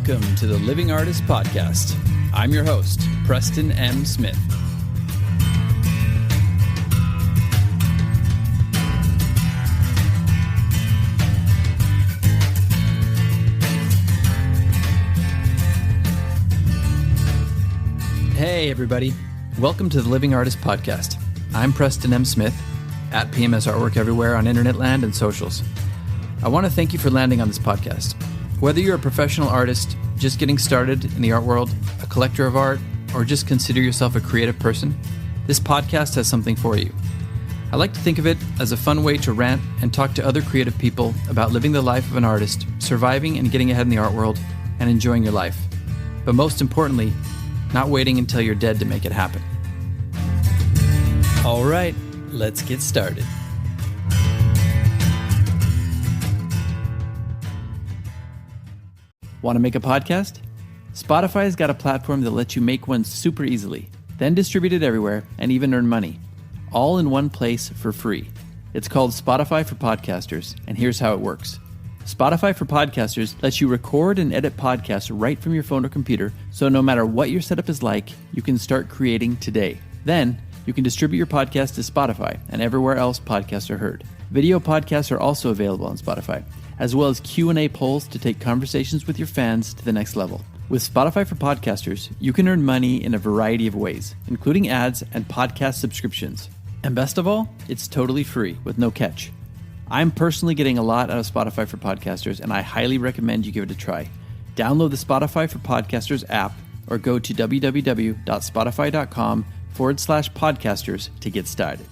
Welcome to the Living Artist Podcast. I'm your host, Preston M. Smith. Hey, everybody. Welcome to the Living Artist Podcast. I'm Preston M. Smith, at PMS Artwork everywhere on internet land and socials. I want to thank you for landing on this podcast. Whether you're a professional artist, just getting started in the art world, a collector of art, or just consider yourself a creative person, this podcast has something for you. I like to think of it as a fun way to rant and talk to other creative people about living the life of an artist, surviving and getting ahead in the art world, and enjoying your life. But most importantly, not waiting until you're dead to make it happen. All right, let's get started. Want to make a podcast? Spotify's got a platform that lets you make one super easily, then distribute it everywhere and even earn money, all in one place for free. It's called Spotify for Podcasters, and here's how it works. Spotify for Podcasters lets you record and edit podcasts right from your phone or computer, so no matter what your setup is like, you can start creating today. Then, you can distribute your podcast to Spotify and everywhere else podcasts are heard. Video podcasts are also available on Spotify, as well as Q&A polls to take conversations with your fans to the next level. With Spotify for Podcasters, you can earn money in a variety of ways, including ads and podcast subscriptions. And best of all, it's totally free with no catch. I'm personally getting a lot out of Spotify for Podcasters, and I highly recommend you give it a try. Download the Spotify for Podcasters app or go to www.spotify.com/podcasters to get started.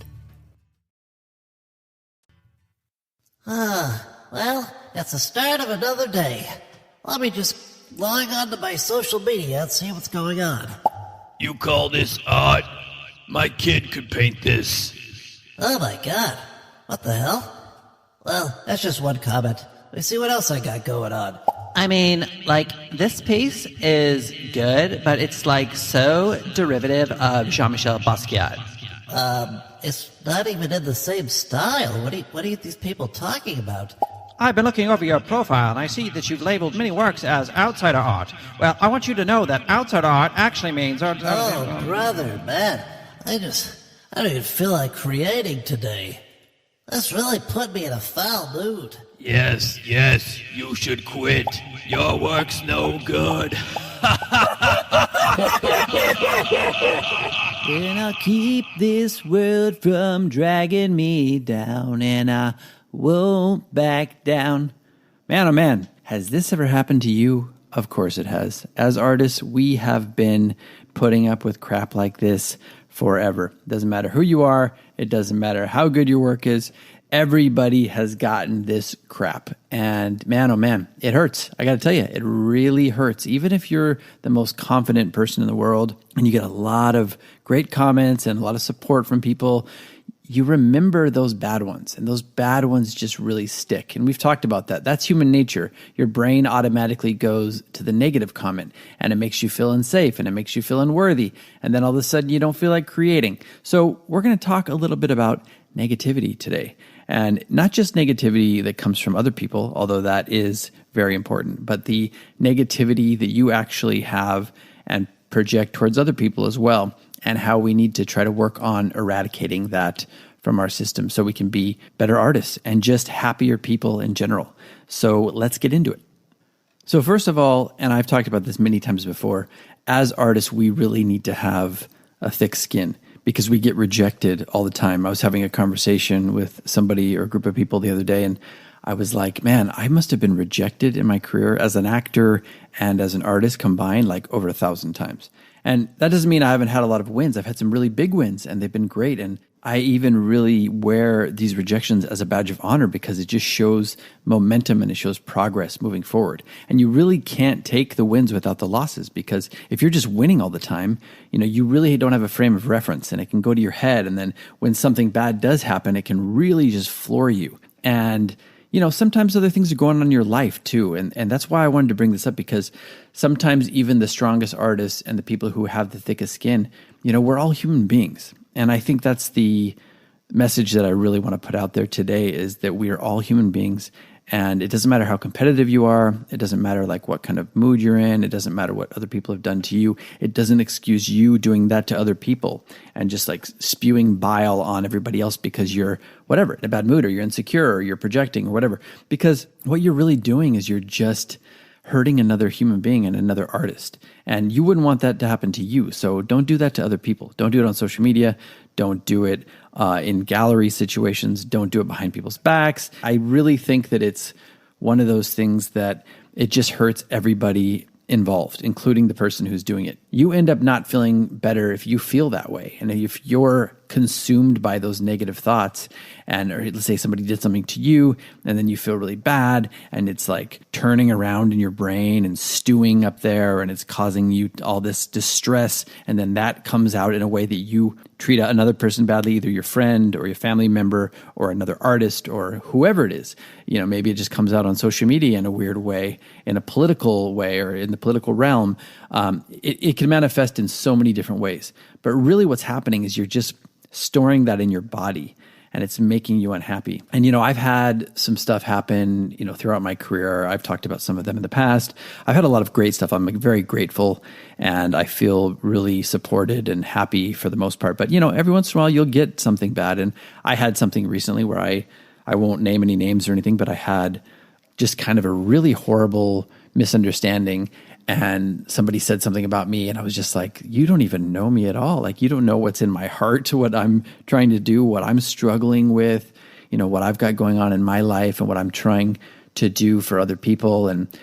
Well, it's the start of another day. Let me just log on to my social media and see what's going on. You call this art? My kid could paint this. Oh my god. What the hell? Well, that's just one comment. Let me see what else I got going on. I mean, this piece is good, but it's, so derivative of Jean-Michel Basquiat. It's not even in the same style. What are these people talking about? I've been looking over your profile, and I see that you've labeled many works as outsider art. Well, I want you to know that outsider art actually means... Oh, brother, man. I don't even feel like creating today. This really put me in a foul mood. Yes, you should quit. Your work's no good. And I'll keep this world from dragging me down, and I won't back down. Man, oh man, has this ever happened to you? Of course it has. As artists, we have been putting up with crap like this forever. Doesn't matter who you are. It doesn't matter how good your work is. Everybody has gotten this crap. And man, oh man, it hurts. I got to tell you, it really hurts. Even if you're the most confident person in the world and you get a lot of great comments and a lot of support from people, you remember those bad ones, and those bad ones just really stick. And we've talked about that. That's human nature. Your brain automatically goes to the negative comment, and it makes you feel unsafe, and it makes you feel unworthy. And then all of a sudden you don't feel like creating. So we're going to talk a little bit about negativity today. And not just negativity that comes from other people, although that is very important, but the negativity that you actually have and project towards other people as well, and how we need to try to work on eradicating that from our system so we can be better artists and just happier people in general. So let's get into it. So first of all, and I've talked about this many times before, as artists, we really need to have a thick skin because we get rejected all the time. I was having a conversation with somebody or a group of people the other day, and I was like, man, I must have been rejected in my career as an actor and as an artist combined over 1,000 times. And that doesn't mean I haven't had a lot of wins. I've had some really big wins, and they've been great. And I even really wear these rejections as a badge of honor because it just shows momentum and it shows progress moving forward. And you really can't take the wins without the losses, because if you're just winning all the time, you really don't have a frame of reference, and it can go to your head. And then when something bad does happen, it can really just floor you. And sometimes other things are going on in your life too. And that's why I wanted to bring this up, because sometimes even the strongest artists and the people who have the thickest skin, we're all human beings. And I think that's the message that I really want to put out there today, is that we are all human beings And it doesn't matter how competitive you are. It doesn't matter like what kind of mood you're in. It doesn't matter what other people have done to you. It doesn't excuse you doing that to other people and just like spewing bile on everybody else because you're whatever, in a bad mood or you're insecure or you're projecting or whatever. Because what you're really doing is you're just hurting another human being and another artist. And you wouldn't want that to happen to you. So don't do that to other people. Don't do it on social media. Don't do it in gallery situations. Don't do it behind people's backs. I really think that it's one of those things that it just hurts everybody involved, including the person who's doing it. You end up not feeling better if you feel that way. And if you're consumed by those negative thoughts, or let's say somebody did something to you and then you feel really bad and it's like turning around in your brain and stewing up there and it's causing you all this distress, and then that comes out in a way that you treat another person badly, either your friend or your family member or another artist or whoever it is. Maybe it just comes out on social media in a weird way, in a political way or in the political realm. It can manifest in so many different ways. But really what's happening is you're just storing that in your body and it's making you unhappy. And, I've had some stuff happen, throughout my career. I've talked about some of them in the past. I've had a lot of great stuff. I'm very grateful and I feel really supported and happy for the most part. But, every once in a while you'll get something bad. And I had something recently where I won't name any names or anything, but I had just kind of a really horrible misunderstanding. And somebody said something about me and I was just like, you don't even know me at all. Like, you don't know what's in my heart, what I'm trying to do, what I'm struggling with, what I've got going on in my life and what I'm trying to do for other people and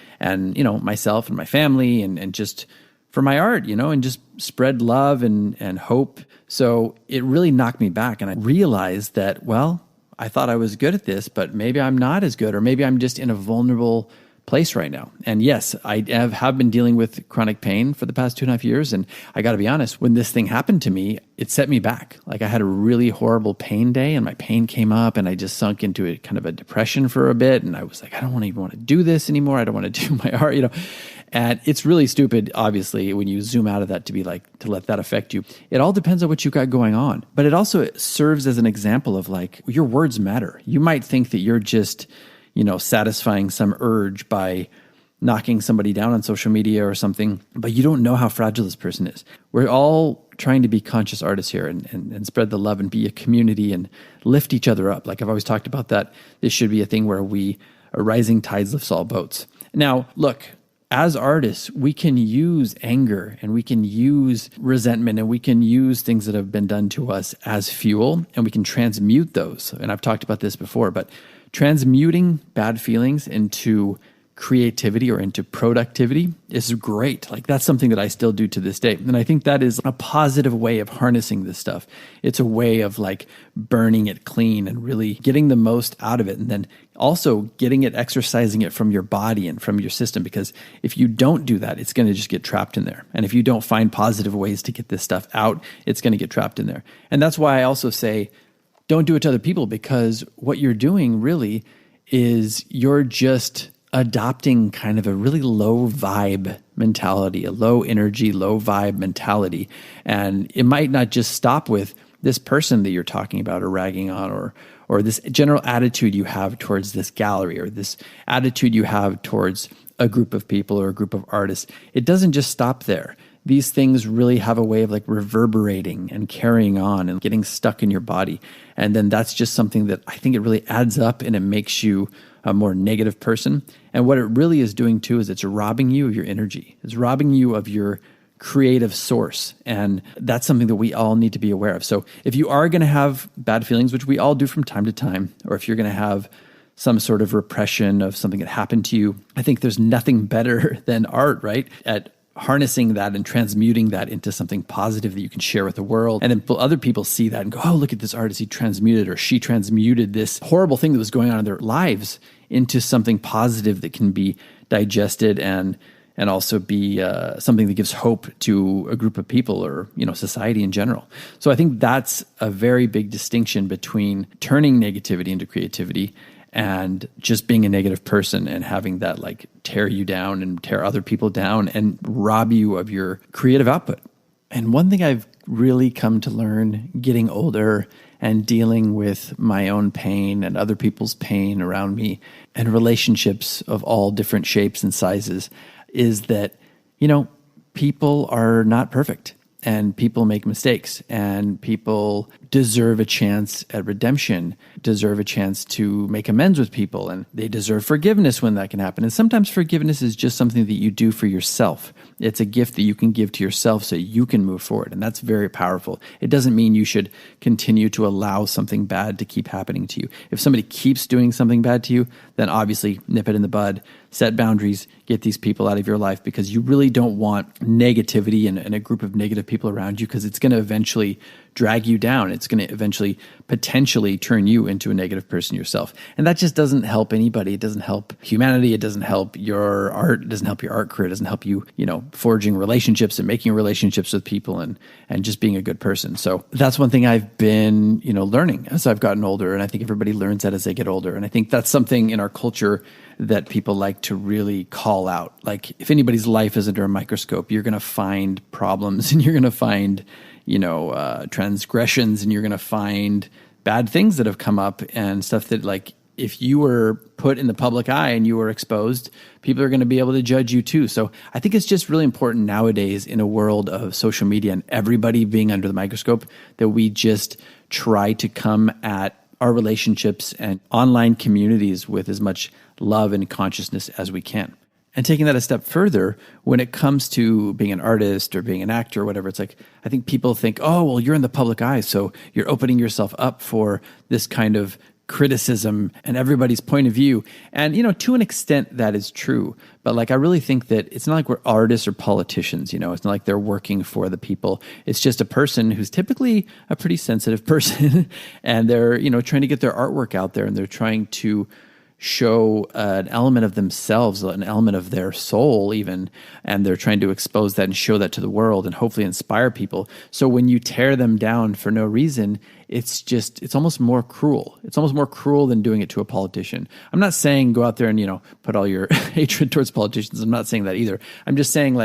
myself and my family and just for my art, and just spread love and hope. So it really knocked me back. And I realized that, well, I thought I was good at this, but maybe I'm not as good, or maybe I'm just in a vulnerable place right now. And yes, I have been dealing with chronic pain for the past 2.5 years. And I got to be honest, when this thing happened to me, it set me back. Like I had a really horrible pain day and my pain came up and I just sunk into a kind of a depression for a bit. And I was like, I don't even want to do this anymore. I don't want to do my art, And it's really stupid, obviously, when you zoom out of that to let that affect you. It all depends on what you've got going on. But it also serves as an example of like, your words matter. You might think that you're just satisfying some urge by knocking somebody down on social media or something, but you don't know how fragile this person is. We're all trying to be conscious artists here and spread the love and be a community and lift each other up. Like I've always talked about that. This should be a thing where a rising tides lifts all boats. Now, look, as artists, we can use anger and we can use resentment and we can use things that have been done to us as fuel and we can transmute those. And I've talked about this before, but transmuting bad feelings into creativity or into productivity is great. Like that's something that I still do to this day. And I think that is a positive way of harnessing this stuff. It's a way of like burning it clean and really getting the most out of it. And then also getting it, exercising it from your body and from your system. Because if you don't do that, it's going to just get trapped in there. And if you don't find positive ways to get this stuff out, it's going to get trapped in there. And that's why I also say, don't do it to other people, because what you're doing really is you're just adopting kind of a really low vibe mentality, a low energy, low vibe mentality. And it might not just stop with this person that you're talking about or ragging on or this general attitude you have towards this gallery or this attitude you have towards a group of people or a group of artists. It doesn't just stop there. These things really have a way of like reverberating and carrying on and getting stuck in your body. And then that's just something that I think it really adds up and it makes you a more negative person. And what it really is doing too is it's robbing you of your energy. It's robbing you of your creative source. And that's something that we all need to be aware of. So if you are going to have bad feelings, which we all do from time to time, or if you're going to have some sort of repression of something that happened to you, I think there's nothing better than art, right? At harnessing that and transmuting that into something positive that you can share with the world. And then other people see that and go, oh, look at this artist. He transmuted or she transmuted this horrible thing that was going on in their lives into something positive that can be digested and also be something that gives hope to a group of people or, society in general. So I think that's a very big distinction between turning negativity into creativity and just being a negative person and having that like tear you down and tear other people down and rob you of your creative output. And one thing I've really come to learn getting older and dealing with my own pain and other people's pain around me and relationships of all different shapes and sizes is that, people are not perfect. And people make mistakes, and people deserve a chance at redemption, deserve a chance to make amends with people, and they deserve forgiveness when that can happen. And sometimes forgiveness is just something that you do for yourself. It's a gift that you can give to yourself so you can move forward, and that's very powerful. It doesn't mean you should continue to allow something bad to keep happening to you. If somebody keeps doing something bad to you, then obviously nip it in the bud, set boundaries, get these people out of your life, because you really don't want negativity and a group of negative people around you, because it's going to eventually drag you down. It's going to eventually potentially turn you into a negative person yourself. And that just doesn't help anybody. It doesn't help humanity. It doesn't help your art. It doesn't help your art career. It doesn't help you, forging relationships and making relationships with people and just being a good person. So that's one thing I've been, learning as I've gotten older. And I think everybody learns that as they get older. And I think that's something in our culture that people like to really call out. Like, if anybody's life is under a microscope, you're going to find problems, and you're going to find, transgressions, and you're going to find bad things that have come up and stuff that, like, if you were put in the public eye and you were exposed, people are going to be able to judge you too. So I think it's just really important nowadays, in a world of social media and everybody being under the microscope, that we just try to come at our relationships and online communities with as much love and consciousness as we can. And taking that a step further, when it comes to being an artist or being an actor or whatever, it's like, I think people think, oh, well, you're in the public eye, so you're opening yourself up for this kind of criticism and everybody's point of view. And, to an extent that is true. But I really think that it's not like we're artists or politicians, it's not like they're working for the people. It's just a person who's typically a pretty sensitive person and they're, trying to get their artwork out there, and they're trying to show an element of themselves, an element of their soul even, and they're trying to expose that and show that to the world and hopefully inspire people. So when you tear them down for no reason, it's almost more cruel. It's almost more cruel than doing it to a politician. I'm not saying go out there and, put all your hatred towards politicians. I'm not saying that either. I'm just saying,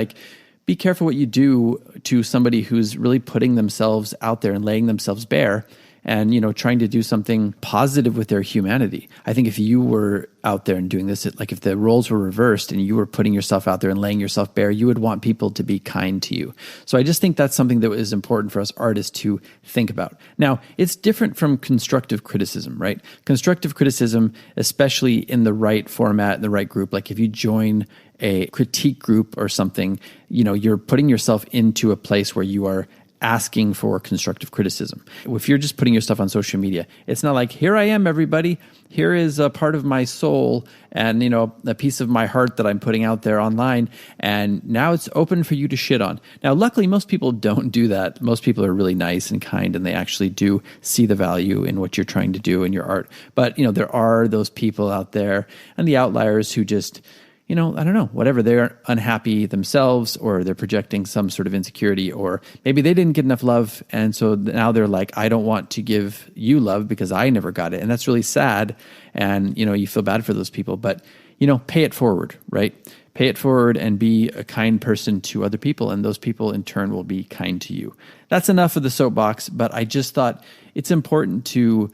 be careful what you do to somebody who's really putting themselves out there and laying themselves bare, and, trying to do something positive with their humanity. I think if you were out there and doing this, if the roles were reversed and you were putting yourself out there and laying yourself bare, you would want people to be kind to you. So I just think that's something that is important for us artists to think about. Now, it's different from constructive criticism, right? Constructive criticism, especially in the right format, in the right group, like if you join a critique group or something, you're putting yourself into a place where you are asking for constructive criticism. If you're just putting your stuff on social media, it's not like, here I am, everybody. Here is a part of my soul and, a piece of my heart that I'm putting out there online. And now it's open for you to shit on. Now, luckily, most people don't do that. Most people are really nice and kind, and they actually do see the value in what you're trying to do in your art. But, there are those people out there and the outliers who just, I don't know, whatever, they're unhappy themselves, or they're projecting some sort of insecurity, or maybe they didn't get enough love. And so now they're like, I don't want to give you love because I never got it. And that's really sad. And, you feel bad for those people, but, pay it forward, right? Pay it forward and be a kind person to other people. And those people in turn will be kind to you. That's enough of the soapbox, but I just thought it's important to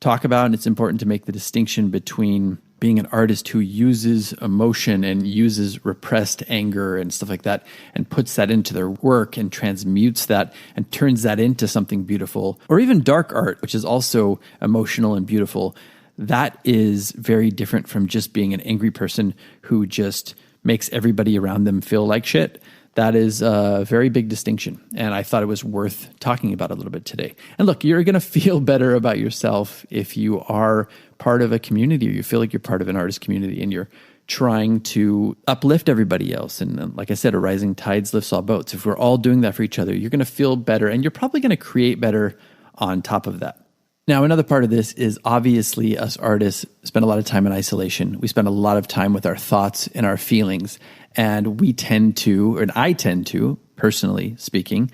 talk about, and it's important to make the distinction between being an artist who uses emotion and uses repressed anger and stuff like that and puts that into their work and transmutes that and turns that into something beautiful, or even dark art, which is also emotional and beautiful. That is very different from just being an angry person who just makes everybody around them feel like shit. That is a very big distinction, and I thought it was worth talking about a little bit today. And look, you're going to feel better about yourself if you are part of a community, or you feel like you're part of an artist community, and you're trying to uplift everybody else. And like I said, a rising tides lifts all boats. If we're all doing that for each other, you're going to feel better, and you're probably going to create better on top of that. Now, another part of this is obviously us artists spend a lot of time in isolation. We spend a lot of time with our thoughts and our feelings. And we tend to, and I tend to, personally speaking,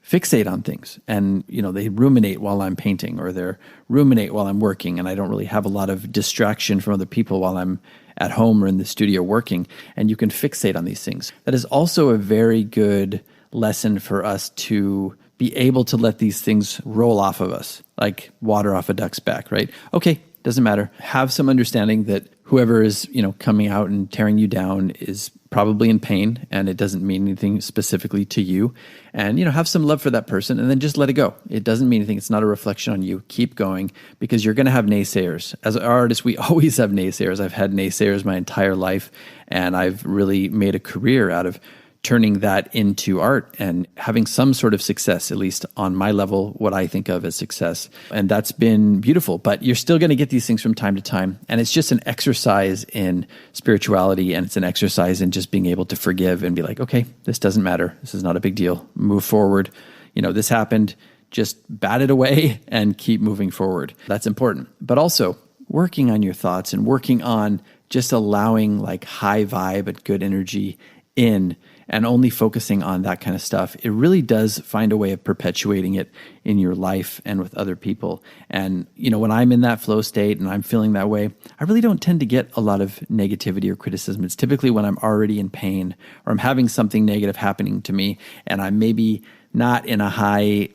fixate on things. And, they ruminate while I'm painting, or they ruminate while I'm working. And I don't really have a lot of distraction from other people while I'm at home or in the studio working. And you can fixate on these things. That is also a very good lesson for us to be able to let these things roll off of us, like water off a duck's back, right? Okay, doesn't matter. Have some understanding that whoever is, coming out and tearing you down is probably in pain, and it doesn't mean anything specifically to you. And, have some love for that person, and then just let it go. It doesn't mean anything. It's not a reflection on you. Keep going, because you're going to have naysayers. As artists, we always have naysayers. I've had naysayers my entire life, and I've really made a career out of turning that into art and having some sort of success, at least on my level, what I think of as success. And that's been beautiful, but you're still going to get these things from time to time. And it's just an exercise in spirituality, and it's an exercise in just being able to forgive and be like, okay, this doesn't matter. This is not a big deal. Move forward. This happened. Just bat it away and keep moving forward. That's important. But also working on your thoughts and working on just allowing like high vibe and good energy in, and only focusing on that kind of stuff, it really does find a way of perpetuating it in your life and with other people. And, when I'm in that flow state and I'm feeling that way, I really don't tend to get a lot of negativity or criticism. It's typically when I'm already in pain or I'm having something negative happening to me and I'm maybe not in a high,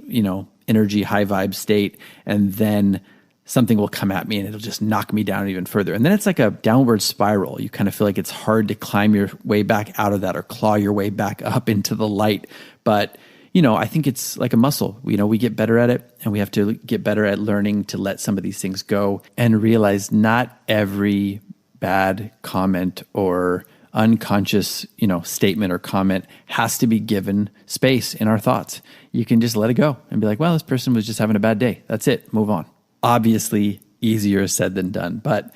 energy, high vibe state. And then something will come at me and it'll just knock me down even further. And then it's like a downward spiral. You kind of feel like it's hard to climb your way back out of that or claw your way back up into the light. But, I think it's like a muscle. We get better at it, and we have to get better at learning to let some of these things go and realize not every bad comment or unconscious, statement or comment has to be given space in our thoughts. You can just let it go and be like, well, this person was just having a bad day. That's it. Move on. Obviously, easier said than done, but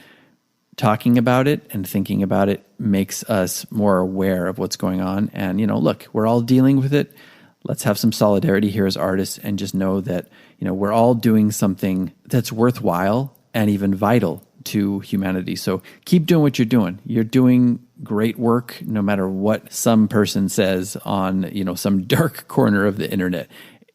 talking about it and thinking about it makes us more aware of what's going on. And, look, we're all dealing with it. Let's have some solidarity here as artists and just know that, we're all doing something that's worthwhile and even vital to humanity. So keep doing what you're doing. You're doing great work, no matter what some person says on, some dark corner of the internet.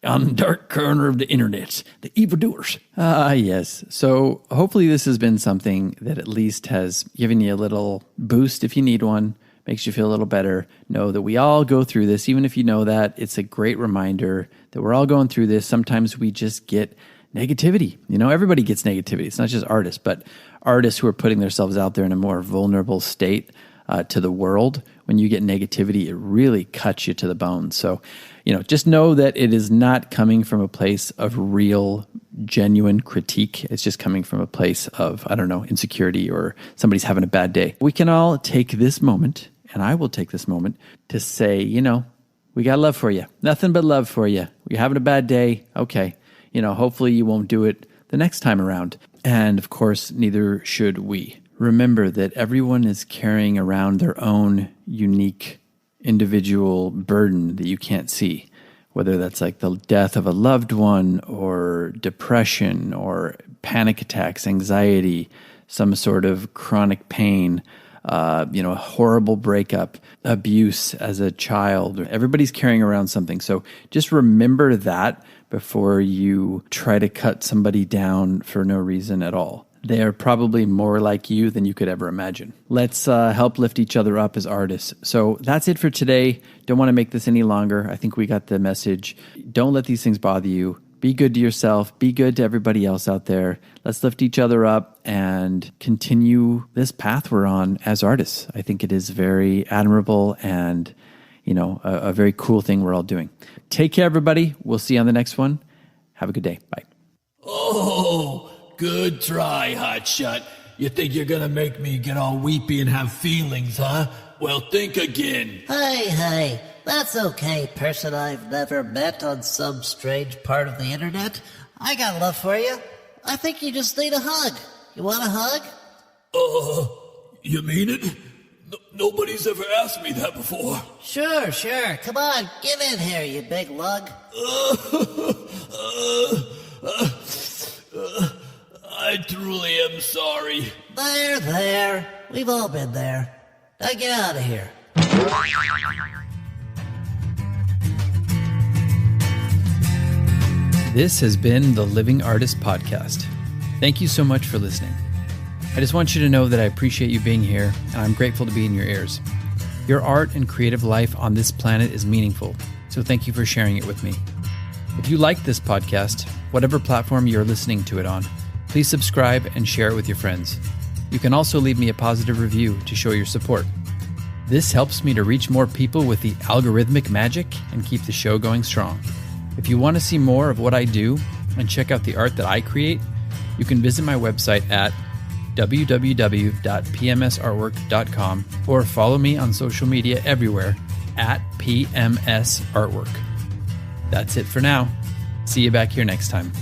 On the dark corner of the internet, the evildoers. Yes. So hopefully this has been something that at least has given you a little boost if you need one, makes you feel a little better. Know that we all go through this. Even if you know that, it's a great reminder that we're all going through this. Sometimes we just get negativity. Everybody gets negativity. It's not just artists, but artists who are putting themselves out there in a more vulnerable state to the world. When you get negativity, it really cuts you to the bone. So, just know that it is not coming from a place of real, genuine critique. It's just coming from a place of, insecurity or somebody's having a bad day. We can all take this moment, and I will take this moment to say, we got love for you. Nothing but love for you. You're having a bad day. Okay. Hopefully you won't do it the next time around. And of course, neither should we. Remember that everyone is carrying around their own unique individual burden that you can't see, whether that's like the death of a loved one or depression or panic attacks, anxiety, some sort of chronic pain, a horrible breakup, abuse as a child. Everybody's carrying around something. So just remember that before you try to cut somebody down for no reason at all. They are probably more like you than you could ever imagine. Let's help lift each other up as artists. So that's it for today. Don't want to make this any longer. I think we got the message. Don't let these things bother you. Be good to yourself. Be good to everybody else out there. Let's lift each other up and continue this path we're on as artists. I think it is very admirable and, a very cool thing we're all doing. Take care, everybody. We'll see you on the next one. Have a good day. Bye. Oh, good try, hotshot. You think you're gonna make me get all weepy and have feelings, huh? Well, think again. Hey, that's okay, person I've never met on some strange part of the internet. I got love for you. I think you just need a hug. You want a hug? You mean it? Nobody's ever asked me that before. Sure. Come on, get in here, you big lug. I truly am sorry. There. We've all been there. Now get out of here. This has been the Living Artist Podcast. Thank you so much for listening. I just want you to know that I appreciate you being here, and I'm grateful to be in your ears. Your art and creative life on this planet is meaningful, so thank you for sharing it with me. If you like this podcast, whatever platform you're listening to it on, please subscribe and share it with your friends. You can also leave me a positive review to show your support. This helps me to reach more people with the algorithmic magic and keep the show going strong. If you want to see more of what I do and check out the art that I create, you can visit my website at www.pmsartwork.com or follow me on social media everywhere at PMS Artwork. That's it for now. See you back here next time.